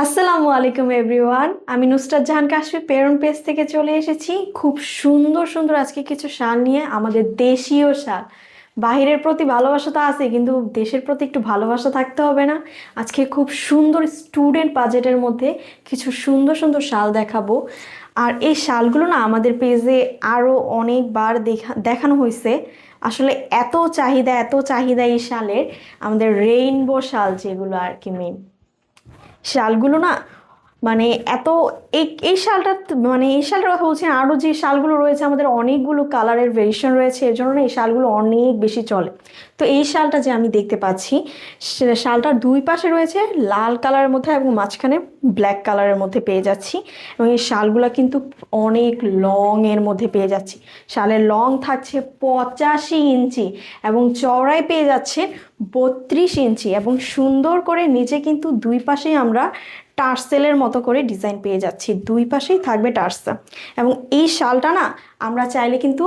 আসসালামু আলাইকুম এভরিওয়ান, আমি নুসরাত জাহান কাশফি পেরন পেজ থেকে চলে এসেছি খুব সুন্দর সুন্দর আজকে কিছু শাল নিয়ে। আমাদের দেশীয় শাল, বাহিরের প্রতি ভালোবাসা তো আছে, কিন্তু দেশের প্রতি একটু ভালোবাসা থাকতে হবে না? আজকে খুব সুন্দর স্টুডেন্ট বাজেটের মধ্যে কিছু সুন্দর সুন্দর শাল দেখাবো। আর এই শালগুলো না আমাদের পেজে আরও অনেকবার দেখানো হয়েছে। আসলে এত চাহিদা এই শালের, আমাদের রেইনবো শাল যেগুলো আর কি মেন শালগুলো না, মানে এত এই এই শালটা, মানে এই শালটার কথা বলছি না, আরও যে শালগুলো রয়েছে আমাদের অনেকগুলো কালারের ভেরিয়েশন রয়েছে, এর জন্য না এই শালগুলো অনেক বেশি চলে। তো এই শালটা যে আমি দেখতে পাচ্ছি, শালটার দুই পাশে রয়েছে লাল কালারের মধ্যে এবং মাঝখানে ব্ল্যাক কালারের মধ্যে পেয়ে যাচ্ছি। এবং এই শালগুলো কিন্তু অনেক লং এর মধ্যে পেয়ে যাচ্ছি। শালের লং থাকছে 85 ইঞ্চি এবং চওড়ায় পেয়ে যাচ্ছে 32 ইঞ্চি, এবং সুন্দর করে নিচে কিন্তু দুই পাশেই আমরা টার্সেলের মতো করে ডিজাইন পেয়ে যাচ্ছি, দুই পাশেই থাকবে টার্সেল। এবং এই শালটা না আমরা চাইলে কিন্তু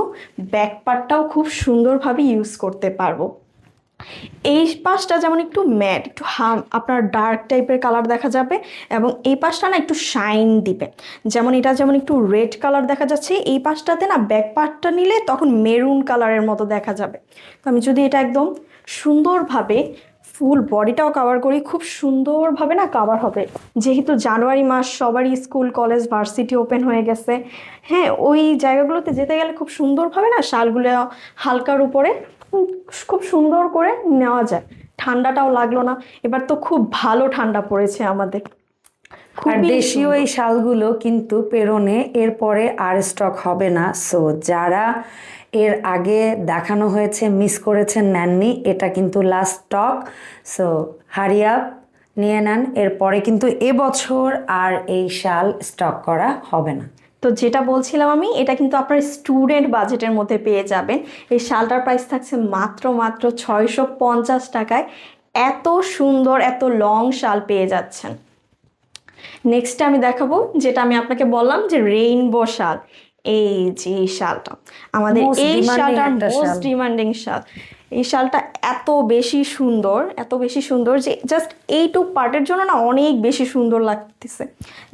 ব্যাক পার্টটাও খুব সুন্দরভাবে ইউজ করতে পারবো। এই পাশটা যেমন একটু ম্যাট, একটু আপনার ডার্ক টাইপের কালার দেখা যাবে, এবং এই পাশটা না একটু শাইন দিবে। যেমন এটা যেমন একটু রেড কালার দেখা যাচ্ছে, এই পাশটাতে না ব্যাক পার্টটা নিলে তখন মেরুন কালারের মতো দেখা যাবে। তো আমি যদি এটা একদম সুন্দরভাবে ফুল বডিটাও কভার করি, খুব সুন্দরভাবে না কভার হবে। যেহেতু জানুয়ারি মাস, সবারই স্কুল কলেজ ভার্সিটি ওপেন হয়ে গেছে, হ্যাঁ, ওই জায়গাগুলোতে যেতে গেলে খুব সুন্দরভাবে না শালগুলো হালকার উপরে খুব সুন্দর করে নেওয়া যায়। ঠান্ডাটাও লাগলো না। এবার তো খুব ভালো ঠান্ডা পড়েছে আমাদের। আর দেশীয় এই শালগুলো কিন্তু পেরনে এরপরে আর স্টক হবে না। সো যারা এর আগে দেখানো হয়েছে মিস করেছেন, নেননি, এটা কিন্তু last stock. So hurry up, নিয়ে নেন। এরপরে কিন্তু এবছর আর এই শাল স্টক করা হবে না। তো যেটা বলছিলাম আমি, এটা কিন্তু আপনার স্টুডেন্ট বাজেটের মধ্যে পেয়ে যাবেন। এই শালটার প্রাইস থাকছে মাত্র 650 টাকায়। এত সুন্দর এত লং শাল পেয়ে যাচ্ছেন। নেক্সট আমি দেখাবো যেটা আমি আপনাকে বললাম যে রেইনবো শাল। এই যে এই শালটা, আমাদের এই শালটা মোস্ট ডিমান্ডিং শাল। এই শালটা এত বেশি সুন্দর যে জাস্ট এইটুক পার্টের জন্য না অনেক বেশি সুন্দর লাগতেছে।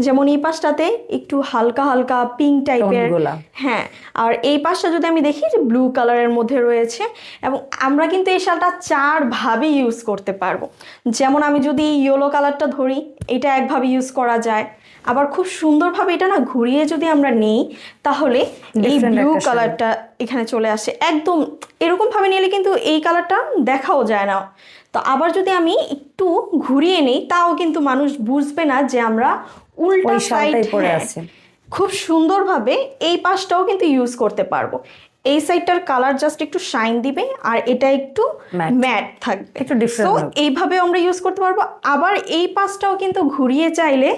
যেমন এই পাশটাতে একটু হালকা হালকা পিঙ্ক টাইপের, হ্যাঁ, আর এই পাশটা যদি আমি দেখি যে ব্লু কালারের মধ্যে রয়েছে। এবং আমরা কিন্তু এই শালটা 4 ভাবে ইউজ করতে পারবো। যেমন আমি যদি ইয়েলো কালারটা ধরি, এটা একভাবে ইউজ করা যায়। আবার খুব সুন্দরভাবে এটা না ঘুরিয়ে যদি আমরা নেই, তাহলে এই ব্লু কালারটা এখানে চলে আসে। একদম এরকম ভাবে নিলে কিন্তু এই কালারটা দেখাও যায় না। তো আবার যদি আমি একটু ঘুরিয়ে নেই, তাও কিন্তু মানুষ বুঝবে না যে আমরা উল্টা সাইড পড়ে আছে। খুব সুন্দরভাবে এই পাশটাও কিন্তু ইউজ করতে পারবো। এই সাইডটার কালার জাস্ট একটু শাইন দিবে, আর এটা একটু ম্যাট থাকবে, একটু ডিফারেন্ট। তো এইভাবে আমরা ইউজ করতে পারবো। আবার এই পাশটাও কিন্তু ঘুরিয়ে চাইলে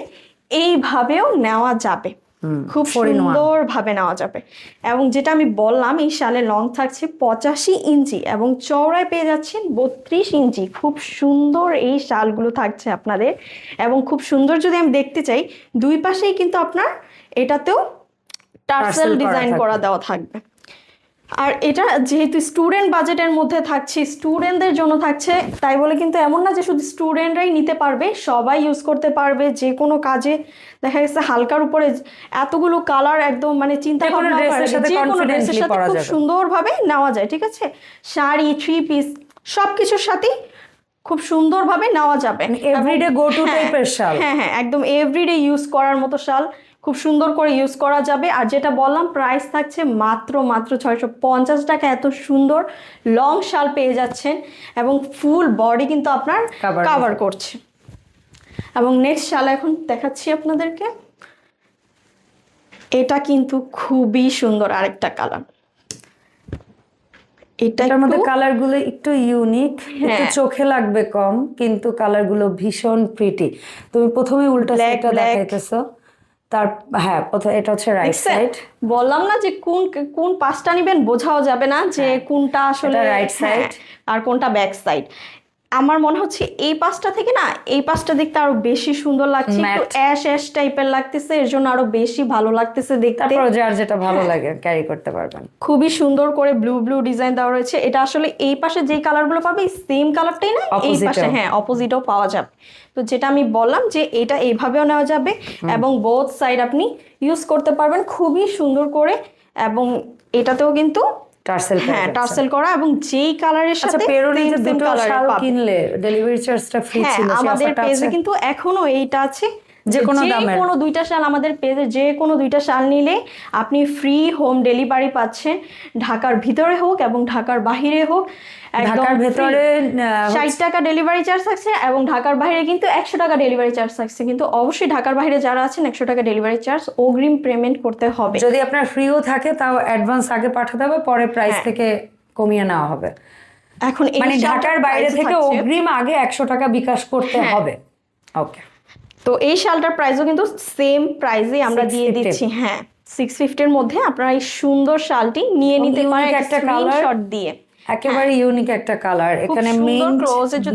এইভাবেও নেওয়া যাবে, খুব সুন্দরভাবে নেওয়া যাবে। এবং যেটা আমি বললাম, এই শালের লং থাকছে 85 ইঞ্চি এবং চওড়ায় পেয়ে যাচ্ছেন 32 ইঞ্চি। খুব সুন্দর এই শালগুলো থাকছে আপনাদের। এবং খুব সুন্দর যদি আমি দেখতে চাই, দুই পাশেই কিন্তু আপনার এটাতেও টার্সেল ডিজাইন করা দেওয়া থাকবে। আর এটা যেহেতু স্টুডেন্ট বাজেটের মধ্যে থাকছে, স্টুডেন্টদের জন্য থাকছে, তাই বলে কিন্তু এমন না যে শুধু স্টুডেন্টরাই নিতে পারবে, সবাই ইউজ করতে পারবে যে কোনো কাজে। দেখা গেছে হালকার উপরে এতগুলো কালার একদম মানে চিন্তা ভাবনা করে যে কোনো ড্রেসের সাথে খুব সুন্দরভাবে নেওয়া যায়। ঠিক আছে, শাড়ি, 3 পিস সবকিছুর সাথেই খুব সুন্দরভাবে নেওয়া যাবে। এভরিডে গো টু টাইপের শাল, হ্যাঁ হ্যাঁ, একদম এভরিডে ইউজ করার মতো শাল, খুব সুন্দর করে ইউজ করা যাবে। আর যেটা বললাম, প্রাইস থাকছে মাত্র 650 টাকা। এত সুন্দর লং শাল পেয়ে যাচ্ছেন এবং ফুল বডি কিন্তু আপনার কভার করছে। এবং নেক্সট শাল এখন দেখাচ্ছি আপনাদেরকে। এটা কিন্তু খুবই সুন্দর আরেকটা কালার। এটার মধ্যে কালারগুলো একটু ইউনিক, একটু চোখে লাগবে কম, কিন্তু কালারগুলো ভীষণ প্রিটি। তুমি প্রথমে উল্টা সাইডটা দেখাইতেছো, তার হ্যাঁ প্রথমে এটা হচ্ছে রাইট সাইড। বললাম না যে কোন কোন পাশটা নেবেন বোঝাও যাবে না যে কোনটা আসলে রাইট সাইড আর কোনটা ব্যাক সাইড। আমার মনে হচ্ছে এই পাশটা থেকে না এই পাশটা দেখতে আরো বেশি সুন্দর লাগছে, একটু অ্যাশ অ্যাশ টাইপের লাগতেছে, এর জন্য আরো বেশি ভালো লাগতেছে দেখতে। তারপর যার যেটা ভালো লাগে ক্যারি করতে পারবেন। খুবই সুন্দর করে ব্লু ব্লু ডিজাইন দেওয়া রয়েছে। এটা আসলে এই পাশে যেই কালারগুলো পাবে সেম কালারটাই না এই পাশে হ্যাঁ অপোজিটও পাওয়া যাবে। তো যেটা আমি বললাম যে এটা এইভাবেও নেওয়া যাবে এবং বোথ সাইড আপনি ইউজ করতে পারবেন খুবই সুন্দর করে। এবং এটাতেও কিন্তু টার্সেল হ্যাঁ টার্সেল করা এবং যেই কালারের সাথে পেরোনি যে দুটো শাল কিনলে ডেলিভারি চার্জটা ফ্রি ছিল, আমাদের পেজে কিন্তু এখনো এইটা আছে, যে কোনো দুইটা শাল আমাদের পেজে যে কোনো দুইটা শাল নিলে আপনি ফ্রি হোম ডেলিভারি পাচ্ছেন, ঢাকার ভিতরে হোক এবং ঢাকার বাহিরে হোক। ঢাকার ভেতরে 60 টাকা ডেলিভারি চার্জ থাকছে এবং ঢাকার বাইরে কিন্তু 100 টাকা ডেলিভারি চার্জ থাকছে। কিন্তু অবশ্যই ঢাকার বাইরে যারা আছেন 100 টাকা ডেলিভারি চার্জ অগ্রিম পেমেন্ট করতে হবে। যদি আপনার ফ্রিও থাকে তাও অ্যাডভান্স আগে পাঠাতে হবে, পরে প্রাইস থেকে কমিয়ে নেওয়া হবে। এখন মানে ঢাকার বাইরে থেকে অগ্রিম আগে 100 টাকা বিকাশ করতে হবে। ওকে, তো এই শালটার প্রাইসও কিন্তু সেম প্রাইসেই আমরা দিয়ে দিচ্ছি। হ্যাঁ 650 এর মধ্যে আপনারা এই সুন্দর শালটি নিয়ে নিতে পারেন একটা স্ক্রিনশট দিয়ে। একেবারে ইউনিক একটা কালার, এখানে মিন্ট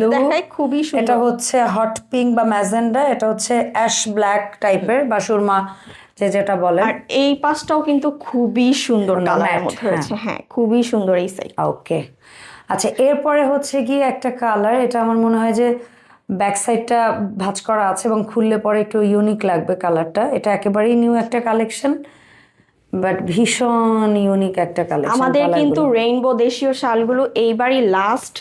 ব্লু, খুবই সুন্দর। এটা হচ্ছে হট পিঙ্ক বা ম্যাজেন্ডা, এটা হচ্ছে অ্যাশ ব্ল্যাক টাইপের বা সুরমা যেটা বলে। আর এই পাশটাও কিন্তু খুবই সুন্দর কালারের মধ্যে রয়েছে। হ্যাঁ খুবই সুন্দর এই সাইড। ওকে, আচ্ছা এরপরে হচ্ছে কি একটা কালার, এটা আমার মনে হয় যে ব্যাক সাইডটা ভাঁজ করা আছে এবং খুললে পরে একটু ইউনিক লাগবে কালারটা। এটা একেবারেই নিউ একটা কালেকশন, বাট ভীষণ ইউনিক একটা কালেকশন। আমাদের কিন্তু রেইনবো দেশীয় শালগুলো এইবারই লাস্ট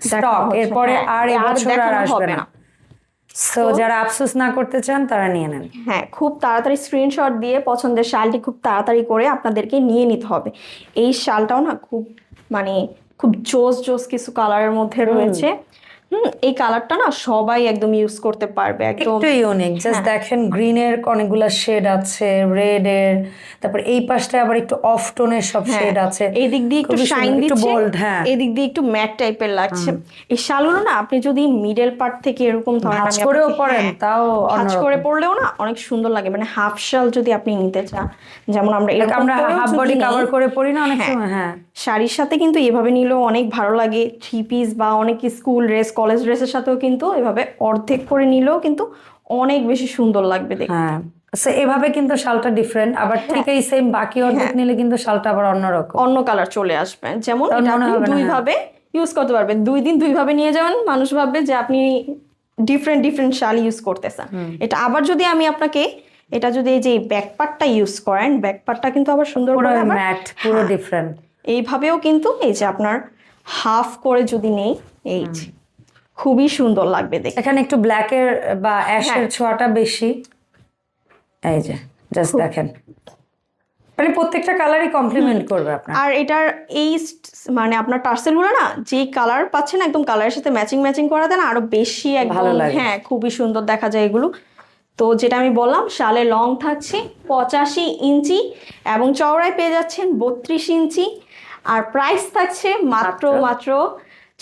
স্টক, এরপরে আর এবছর আর আসবে না। সো যারা আফসোস না করতে চান তারা নিয়ে নেন। হ্যাঁ খুব তাড়াতাড়ি স্ক্রিনশট দিয়ে পছন্দের শালটি খুব তাড়াতাড়ি করে আপনাদেরকে নিয়ে নিতে হবে। এই শালটাও না খুব মানে খুব জোস কিছু কালারের মধ্যে রয়েছে। এই কালারটা না সবাই একদম ইউজ করতে পারবে, একদম একটু ইউনিক। জাস্ট দেখেন গ্রিনের অনেকগুলা শেড আছে, রেড এর, তারপর এই পাশটা আবার একটু অফ টোনের সব শেড আছে, এই দিক দিয়ে একটু শাইন দিচ্ছে, হ্যাঁ এই দিক দিয়ে একটু ম্যাট টাইপের লাগছে। এই শালগুলো না আপনি যদি মিডল পার্ট থেকে এরকম ভাঁজ করেও পরেন তাও ভাঁজ করে পরলেও না অনেক সুন্দর লাগে। মানে হাফ শাল যদি আপনি নিতে চান, যেমন আমরা হাফ বডি কভার করে পরি না অনেক সময়, হ্যাঁ শাড়ির সাথে কিন্তু এভাবে নিলেও অনেক ভালো লাগে। থ্রি পিস বা অনেক স্কুল ড্রেস কলেজ ড্রেসের সাথেও কিন্তু এভাবে অর্ধেক করে নিলেও কিন্তু অনেক বেশি সুন্দর লাগবে দেখতে। হ্যাঁ এভাবে কিন্তু শালটা ডিফারেন্ট, আবার ঠিক এই সেম বাকি অর্ধেক নিলে কিন্তু শালটা আবার অন্যরকম, অন্য কালার চলে আসবে। যেমন এটা আপনি দুই ভাবে ইউজ করতে পারবেন, 2 দিন 2 ভাবে নিয়ে যাবেন, মানুষ ভাববে যে আপনি ডিফারেন্ট শাল ইউজ করতেছেন। এটা আবার যদি আমি আপনাকে এটা যদি এই যে ব্যাক পার্টটা ইউজ করেন, ব্যাক পার্টটা কিন্তু আবার সুন্দর করে ম্যাট পুরো ডিফারেন্ট। এইভাবেও কিন্তু এই যে আপনার হাফ করে যদি নেই, এই যে খুবই সুন্দর লাগবে দেখতে। এখানে একটু ব্ল্যাকের বা অ্যাশের ছোঁয়াটা বেশি, এই যে জাস্ট দেখেন, মানে প্রত্যেকটা কালারই কমপ্লিমেন্ট করবে আপনার। আর এটার এই মানে আপনার টার্সেলগুলো না যে কালার পাচ্ছেন একদম কালারের সাথে ম্যাচিং করা দেন আরো বেশি একদম হ্যাঁ খুবই সুন্দর দেখা যায় এগুলো। তো যেটা আমি বললাম শালে লং থাকছে 85 ইঞ্চি এবং চওড়ায় পেয়ে যাচ্ছেন 32 ইঞ্চি। আর প্রাইস থাকছে মাত্র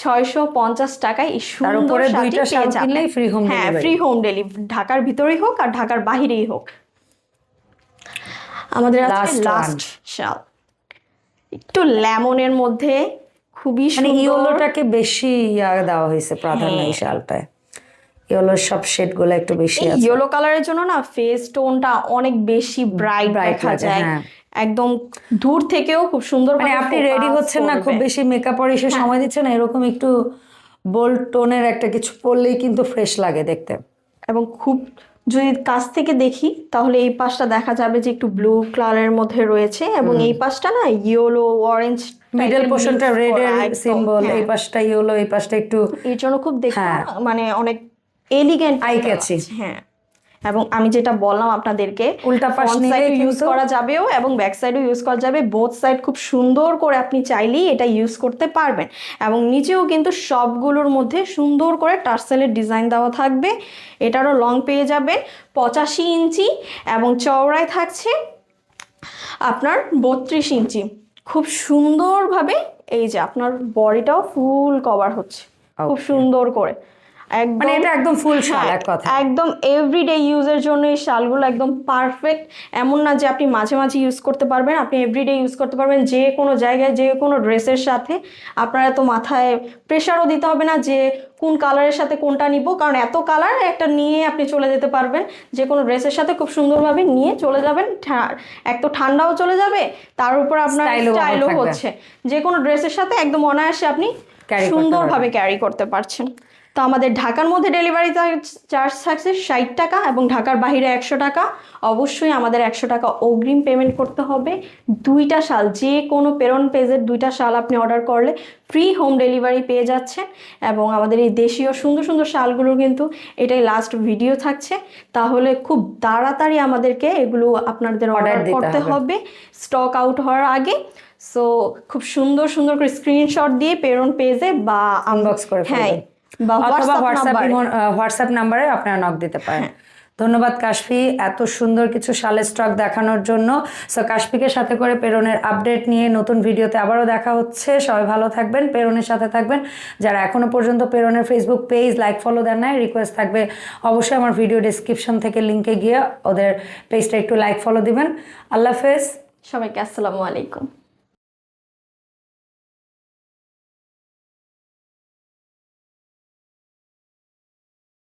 650 টাকায়। এই সুন্দর দুইটা শাল কিনলেই ফ্রি হোম ডেলিভারি। হ্যাঁ ফ্রি হোম ডেলিভারি, ঢাকার ভিতরেই হোক আর ঢাকার বাহিরেই হোক। আমাদের আছে লাস্ট শাল, একটু লেমনের মধ্যে খুবই সুন্দর, মানে ইয়েলোটাকে বেশি দেওয়া হয়েছে প্রাধান্য এই শালটায়। ইয়েলোর সব শেড গুলো একটু বেশি আছে। ইয়েলো কালারের জন্য না ফেস টোনটা অনেক বেশি ব্রাইট দেখা যায়, একদম দূর থেকেও খুব সুন্দর। মানে আপনি রেডি হচ্ছেন না, খুব বেশি মেকআপ আর এসে সময় দিচ্ছেন না, এরকম একটু বোল্ড টোনের একটা কিছু পরলেই কিন্তু ফ্রেশ লাগে দেখতে। এবং খুব যদি কাছ থেকে দেখি তাহলে এই পাশটা দেখা যাবে যে একটু ব্লু কালারের মধ্যে রয়েছে এবং এই পাশটা না ইয়েলো অরেঞ্জ, মিডল পোর্শনটা রেড এর সিম্বল, এই পাশটা ইয়েলো, এই পাশটা একটু, এর জন্য খুব দেখতে মানে অনেক এলিগেন্ট আই ক্যাচি। হ্যাঁ এবং আমি যেটা বললাম আপনাদেরকে উল্টা পাশ নিয়ে ইউজ করা যাবেও এবং ব্যাক সাইডও ইউজ করা যাবে, বোথ সাইড খুব সুন্দর করে আপনি চাইলেই এটা ইউজ করতে পারবেন। এবং নিচেও কিন্তু সবগুলোর মধ্যে সুন্দর করে টার্সেলের ডিজাইন দেওয়া থাকবে। এটারও লং পেয়ে যাবেন 85 ইঞ্চি এবং চওড়ায় থাকছে আপনার 32 ইঞ্চি। খুব সুন্দরভাবে এই যে আপনার বডিটাও ফুল কভার হচ্ছে খুব সুন্দর করে। মানে এটা একদম ফুল শাল এক কথা। একদম এভরিডে ইউজের জন্য এই শালগুলো একদম পারফেক্ট। এমন না যে আপনি মাঝে মাঝে ইউজ করতে পারবেন, আপনি এভরিডে ইউজ করতে পারবেন যে কোনো জায়গায় যে কোনো ড্রেসের সাথে। আপনার এত মাথায় প্রেশারও দিতে হবে না যে কোন কালারের সাথে কোনটা নিব, কারণ এত কালার একটা নিয়ে আপনি চলে যেতে পারবেন যে কোনো ড্রেসের সাথে খুব সুন্দরভাবে নিয়ে চলে যাবেন। এক তো ঠান্ডাও চলে যাবে, তার উপর আপনার স্টাইলও হচ্ছে, যে কোনো ড্রেসের সাথে একদম অনায়াসে আপনি সুন্দরভাবে ক্যারি করতে পারছেন। তো আমাদের ঢাকার মধ্যে ডেলিভারি চার্জ থাকছে 60 টাকা এবং ঢাকার বাইরে 100 টাকা। অবশ্যই আমাদের 100 টাকা অগ্রিম পেমেন্ট করতে হবে। 2টা শাল, যে কোনো প্রেরণ পেজের 2টা শাল আপনি অর্ডার করলে ফ্রি হোম ডেলিভারি পেয়ে যাচ্ছেন। এবং আমাদের এই দেশীয় সুন্দর সুন্দর শালগুলো কিন্তু এটাই লাস্ট ভিডিও থাকছে, তাহলে খুব তাড়াতাড়ি আমাদেরকে এগুলো আপনাদের অর্ডার করতে হবে স্টক আউট হওয়ার আগে। সো খুব সুন্দর সুন্দর করে স্ক্রিনশট দিয়ে প্রেরণ পেজে বা ইনবক্স করে ফেলবেন, অথবা হোয়াটসঅ্যাপ নাম্বারে আপনারা নক দিতে পারেন। ধন্যবাদ কাশফি এত সুন্দর কিছু শালের স্টক দেখানোর জন্য। সো কাশফিকে সাথে করে প্রেরণের আপডেট নিয়ে নতুন ভিডিওতে আবারও দেখা হচ্ছে। সবাই ভালো থাকবেন, প্রেরণের সাথে থাকবেন। যারা এখনো পর্যন্ত প্রেরণের ফেসবুক পেজ লাইক ফলো দেন নাই, রিকোয়েস্ট থাকবে অবশ্যই আমার ভিডিও ডেসক্রিপশন থেকে লিঙ্কে গিয়ে ওদের পেজটা একটু লাইক ফলো দিবেন। আল্লাহ হাফেজ, সবাইকে আসসালামু আলাইকুম।